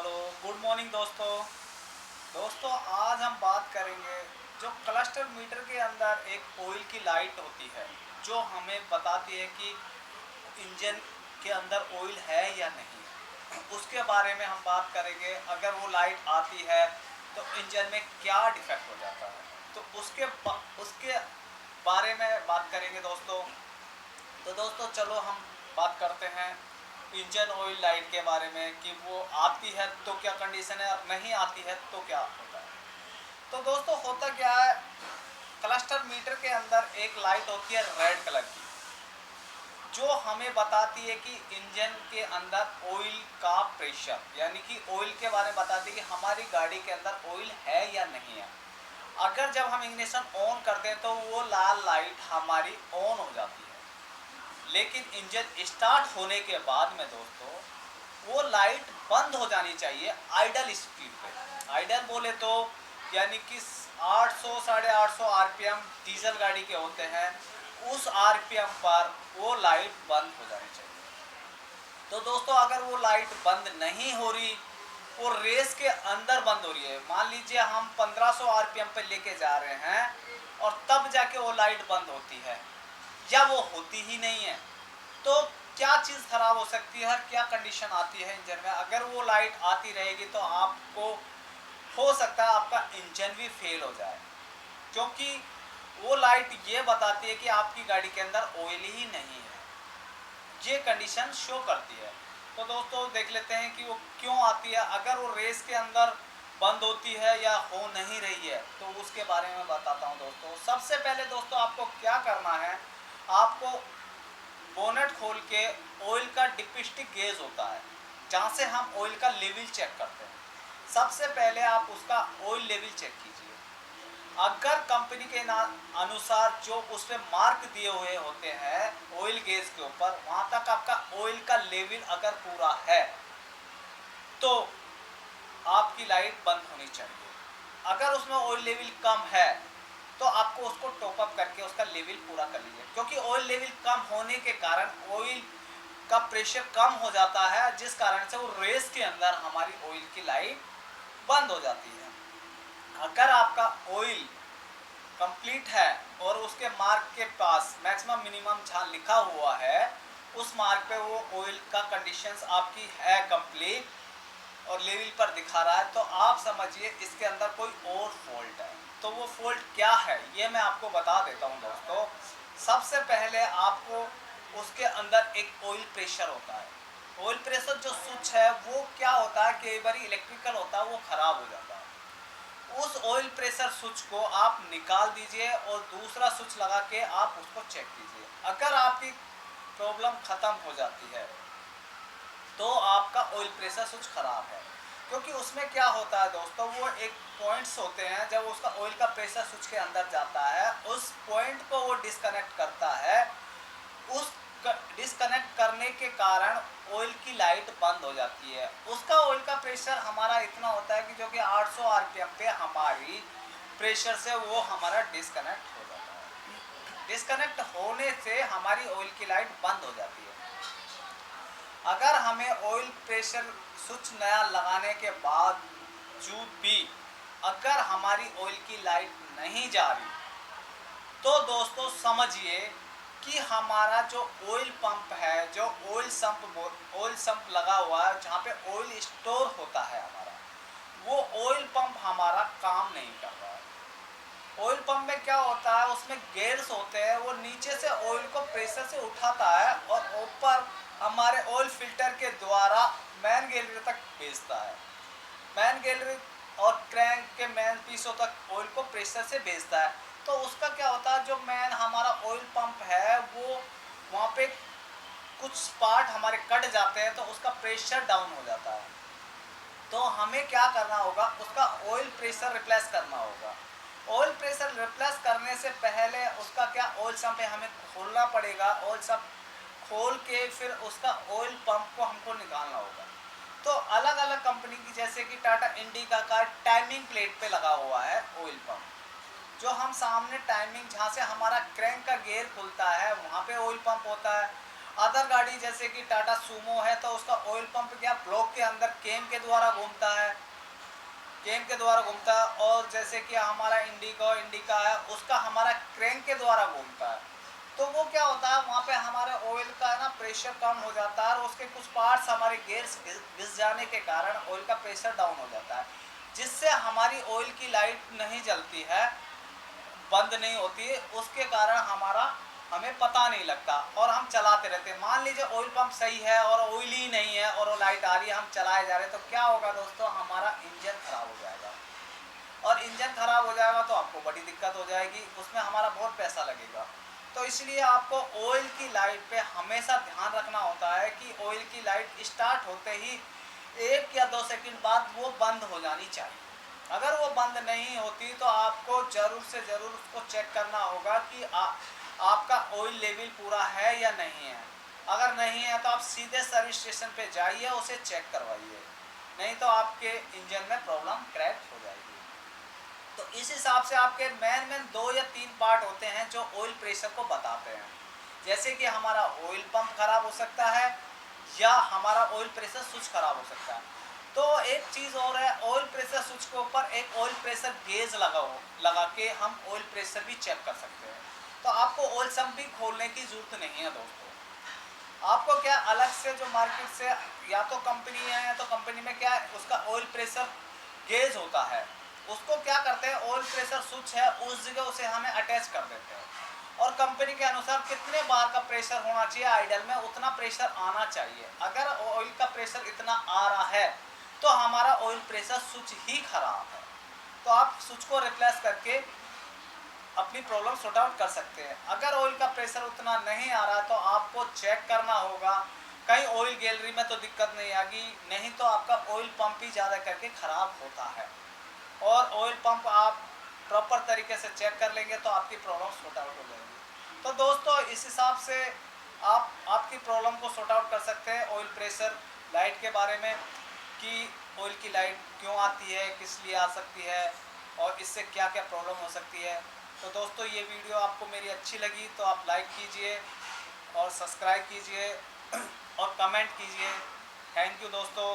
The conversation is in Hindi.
हेलो, गुड मॉर्निंग दोस्तों। दोस्तों आज हम बात करेंगे जो क्लस्टर मीटर के अंदर एक ऑयल की लाइट होती है जो हमें बताती है कि इंजन के अंदर ऑयल है या नहीं है। उसके बारे में हम बात करेंगे। अगर वो लाइट आती है तो इंजन में क्या डिफेक्ट हो जाता है, तो उसके बारे में बात करेंगे दोस्तों। तो दोस्तों चलो हम बात करते हैं इंजन ऑयल लाइट के बारे में कि वो आती है तो क्या कंडीशन है और नहीं आती है तो क्या होता है। तो दोस्तों होता क्या है, क्लस्टर मीटर के अंदर एक लाइट होती है रेड कलर की जो हमें बताती है कि इंजन के अंदर ऑयल का प्रेशर, यानी कि ऑयल के बारे में बताती है कि हमारी गाड़ी के अंदर ऑयल है या नहीं है। अगर जब हम इग्निशन ऑन करते हैं तो वो लाल लाइट हमारी ऑन हो जाती है, लेकिन इंजन स्टार्ट होने के बाद में दोस्तों वो लाइट बंद हो जानी चाहिए आइडल स्पीड पे। आइडल बोले तो यानी कि 800 850 आरपीएम डीजल गाड़ी के होते हैं, उस आरपीएम पर वो लाइट बंद हो जानी चाहिए। तो दोस्तों अगर वो लाइट बंद नहीं हो रही, वो रेस के अंदर बंद हो रही है, मान लीजिए हम 1500 आरपीएम पे लेके जा रहे हैं और तब जाके वो लाइट बंद होती है या वो होती ही नहीं है, तो क्या चीज़ खराब हो सकती है और क्या कंडीशन आती है इंजन में। अगर वो लाइट आती रहेगी तो आपको हो सकता है आपका इंजन भी फेल हो जाए, क्योंकि वो लाइट ये बताती है कि आपकी गाड़ी के अंदर ऑयल ही नहीं है, ये कंडीशन शो करती है। तो दोस्तों देख लेते हैं कि वो क्यों आती है। अगर वो रेस के अंदर बंद होती है या हो नहीं रही है तो उसके बारे में बताता हूँ दोस्तों। सबसे पहले दोस्तों आपको क्या करना है, आपको बोनेट खोल के ऑयल का डिपिस्टिक गेज होता है जहाँ से हम ऑयल का लेवल चेक करते हैं, सबसे पहले आप उसका ऑयल लेवल चेक कीजिए। अगर कंपनी के अनुसार जो उस पर मार्क दिए हुए होते हैं ऑयल गेज के ऊपर, वहाँ तक आपका ऑयल का लेवल अगर पूरा है तो आपकी लाइट बंद होनी चाहिए। अगर उसमें ऑयल लेवल कम है तो आपको उसको टॉप अप करके उसका लेवल पूरा कर लीजिए, क्योंकि ऑयल लेवल कम होने के कारण ऑयल का प्रेशर कम हो जाता है, जिस कारण से वो रेस के अंदर हमारी ऑयल की लाइट बंद हो जाती है। अगर आपका ऑयल कंप्लीट है और उसके मार्क के पास मैक्सिमम मिनिमम जहाँ लिखा हुआ है उस मार्क पे वो ऑयल का कंडीशंस आपकी है कंप्लीट और लेवल पर दिखा रहा है, तो आप समझिए इसके अंदर कोई और फॉल्ट है। तो वो फॉल्ट क्या है ये मैं आपको बता देता हूँ दोस्तों। सबसे पहले आपको उसके अंदर एक ऑयल प्रेशर होता है। ऑयल प्रेशर जो स्विच है वो क्या होता है, कई बार इलेक्ट्रिकल होता है वो ख़राब हो जाता है। उस ऑयल प्रेशर स्विच को आप निकाल दीजिए और दूसरा स्विच लगा के आप उसको चेक कीजिए। अगर आपकी प्रॉब्लम ख़त्म हो जाती है तो आपका ऑयल प्रेशर स्विच ख़राब है, क्योंकि उसमें क्या होता है दोस्तों, वो एक पॉइंट्स होते हैं, जब उसका ऑयल का प्रेशर स्विच के अंदर जाता है उस पॉइंट को वो डिस्कनेक्ट करता है। उस डिस्कनेक्ट करने के कारण ऑयल की लाइट बंद हो जाती है। उसका ऑयल का प्रेशर हमारा इतना होता है कि जो कि 800 आरपीएम पे हमारी प्रेशर से वो हमारा डिस्कनेक्ट हो जाता है। डिस्कनेक्ट होने से हमारी ऑयल की लाइट बंद हो जाती है। अगर हमें ऑयल प्रेशर स्विच नया लगाने के बावजूद भी अगर हमारी ऑयल की लाइट नहीं जा रही तो दोस्तों समझिए कि हमारा जो ऑयल पंप है, जो ऑयल संप लगा हुआ है जहाँ पे ऑयल स्टोर होता है हमारा, वो ऑयल पंप हमारा काम नहीं कर रहा है। ऑयल पंप में क्या होता है, उसमें गेयर्स होते हैं, वो नीचे से ऑयल को प्रेशर से उठाता है और ऊपर हमारे ऑयल फिल्टर के द्वारा मैन गैलरी तक भेजता है। मैन गैलरी और क्रैंक के मैन पीसों तक ऑयल को प्रेशर से भेजता है। तो उसका क्या होता है, जो मैन हमारा ऑयल पंप है वो वहाँ पे कुछ पार्ट हमारे कट जाते हैं तो उसका प्रेशर डाउन हो जाता है। तो हमें क्या करना होगा, उसका ऑयल प्रेशर रिप्लेस करना होगा। ऑयल प्रेशर रिप्लेस करने से पहले उसका क्या ऑयल सम्प है हमें खोलना पड़ेगा। ऑयल सम्प खोल के फिर उसका ऑयल पंप को हमको निकालना होगा। तो अलग अलग कंपनी की, जैसे कि टाटा इंडिका का टाइमिंग प्लेट पे लगा हुआ है ऑयल पंप, जो हम सामने टाइमिंग जहाँ से हमारा क्रैंक का गियर खुलता है वहाँ पे ऑयल पंप होता है। अदर गाड़ी जैसे कि टाटा सूमो है तो उसका ऑयल पंप क्या ब्लॉक के अंदर केम के द्वारा घूमता है, केम के द्वारा घूमता है। और जैसे कि हमारा इंडिका है उसका हमारा क्रैंक के द्वारा घूमता है। तो वो क्या होता है वहाँ पे हमारे ऑयल का है ना प्रेशर कम हो जाता है, और उसके कुछ पार्ट्स हमारे गियर्स घिस जाने के कारण ऑयल का प्रेशर डाउन हो जाता है, जिससे हमारी ऑयल की लाइट नहीं जलती है, बंद नहीं होती है। उसके कारण हमें पता नहीं लगता और हम चलाते रहते हैं। मान लीजिए ऑयल पंप सही है और ऑयल ही नहीं है और लाइट आ रही है, हम चलाए जा रहे हैं, तो क्या होगा दोस्तों, हमारा इंजन खराब हो जाएगा। और इंजन खराब हो जाएगा तो आपको बड़ी दिक्कत हो जाएगी, उसमें हमारा बहुत पैसा लगेगा। तो इसलिए आपको ऑयल की लाइट पे हमेशा ध्यान रखना होता है कि ऑयल की लाइट स्टार्ट होते ही 1 या 2 सेकंड बाद वो बंद हो जानी चाहिए। अगर वो बंद नहीं होती तो आपको ज़रूर से ज़रूर उसको चेक करना होगा कि आपका ऑयल लेवल पूरा है या नहीं है। अगर नहीं है तो आप सीधे सर्विस स्टेशन पे जाइए, उसे चेक करवाइए, नहीं तो आपके इंजन में प्रॉब्लम क्रैक हो जाएगी। तो इस हिसाब से आपके मेन 2 या 3 पार्ट होते हैं जो ऑयल प्रेशर को बताते हैं। जैसे कि हमारा ऑयल पंप खराब हो सकता है या हमारा ऑयल प्रेशर स्विच खराब हो सकता है। तो एक चीज़ और है, ऑयल प्रेशर स्विच के ऊपर एक ऑयल प्रेशर गेज लगा के हम ऑयल प्रेशर भी चेक कर सकते हैं। तो आपको ऑयल सम्प भी खोलने की ज़रूरत नहीं है दोस्तों। आपको क्या अलग से जो मार्केट से या तो कंपनी है या तो कंपनी में क्या उसका ऑयल प्रेशर गेज होता है, उसको क्या करते हैं ऑयल प्रेशर स्विच है उस जगह उसे हमें अटैच कर देते हैं, और कंपनी के अनुसार कितने बार का प्रेशर होना चाहिए आइडल में उतना प्रेशर आना चाहिए। अगर ऑयल का प्रेशर इतना आ रहा है तो हमारा ऑयल प्रेशर स्विच ही खराब है। तो आप स्विच को रिप्लेस करके अपनी प्रॉब्लम सॉर्ट आउट कर सकते हैं। अगर ऑयल का प्रेशर उतना नहीं आ रहा तो आपको चेक करना होगा, कहीं ऑयल गैलरी में तो दिक्कत नहीं आएगी, नहीं तो आपका ऑयल पंप ही ज़्यादा करके ख़राब होता है। और ऑयल पंप आप प्रॉपर तरीके से चेक कर लेंगे तो आपकी प्रॉब्लम सॉर्ट आउट हो जाएगी। तो दोस्तों इस हिसाब से आप आपकी प्रॉब्लम को सॉर्ट आउट कर सकते हैं ऑयल प्रेशर लाइट के बारे में, कि ऑयल की लाइट क्यों आती है, किस लिए आ सकती है और इससे क्या क्या प्रॉब्लम हो सकती है। तो दोस्तों ये वीडियो आपको मेरी अच्छी लगी तो आप लाइक कीजिए और सब्सक्राइब कीजिए और कमेंट कीजिए। थैंक यू दोस्तों।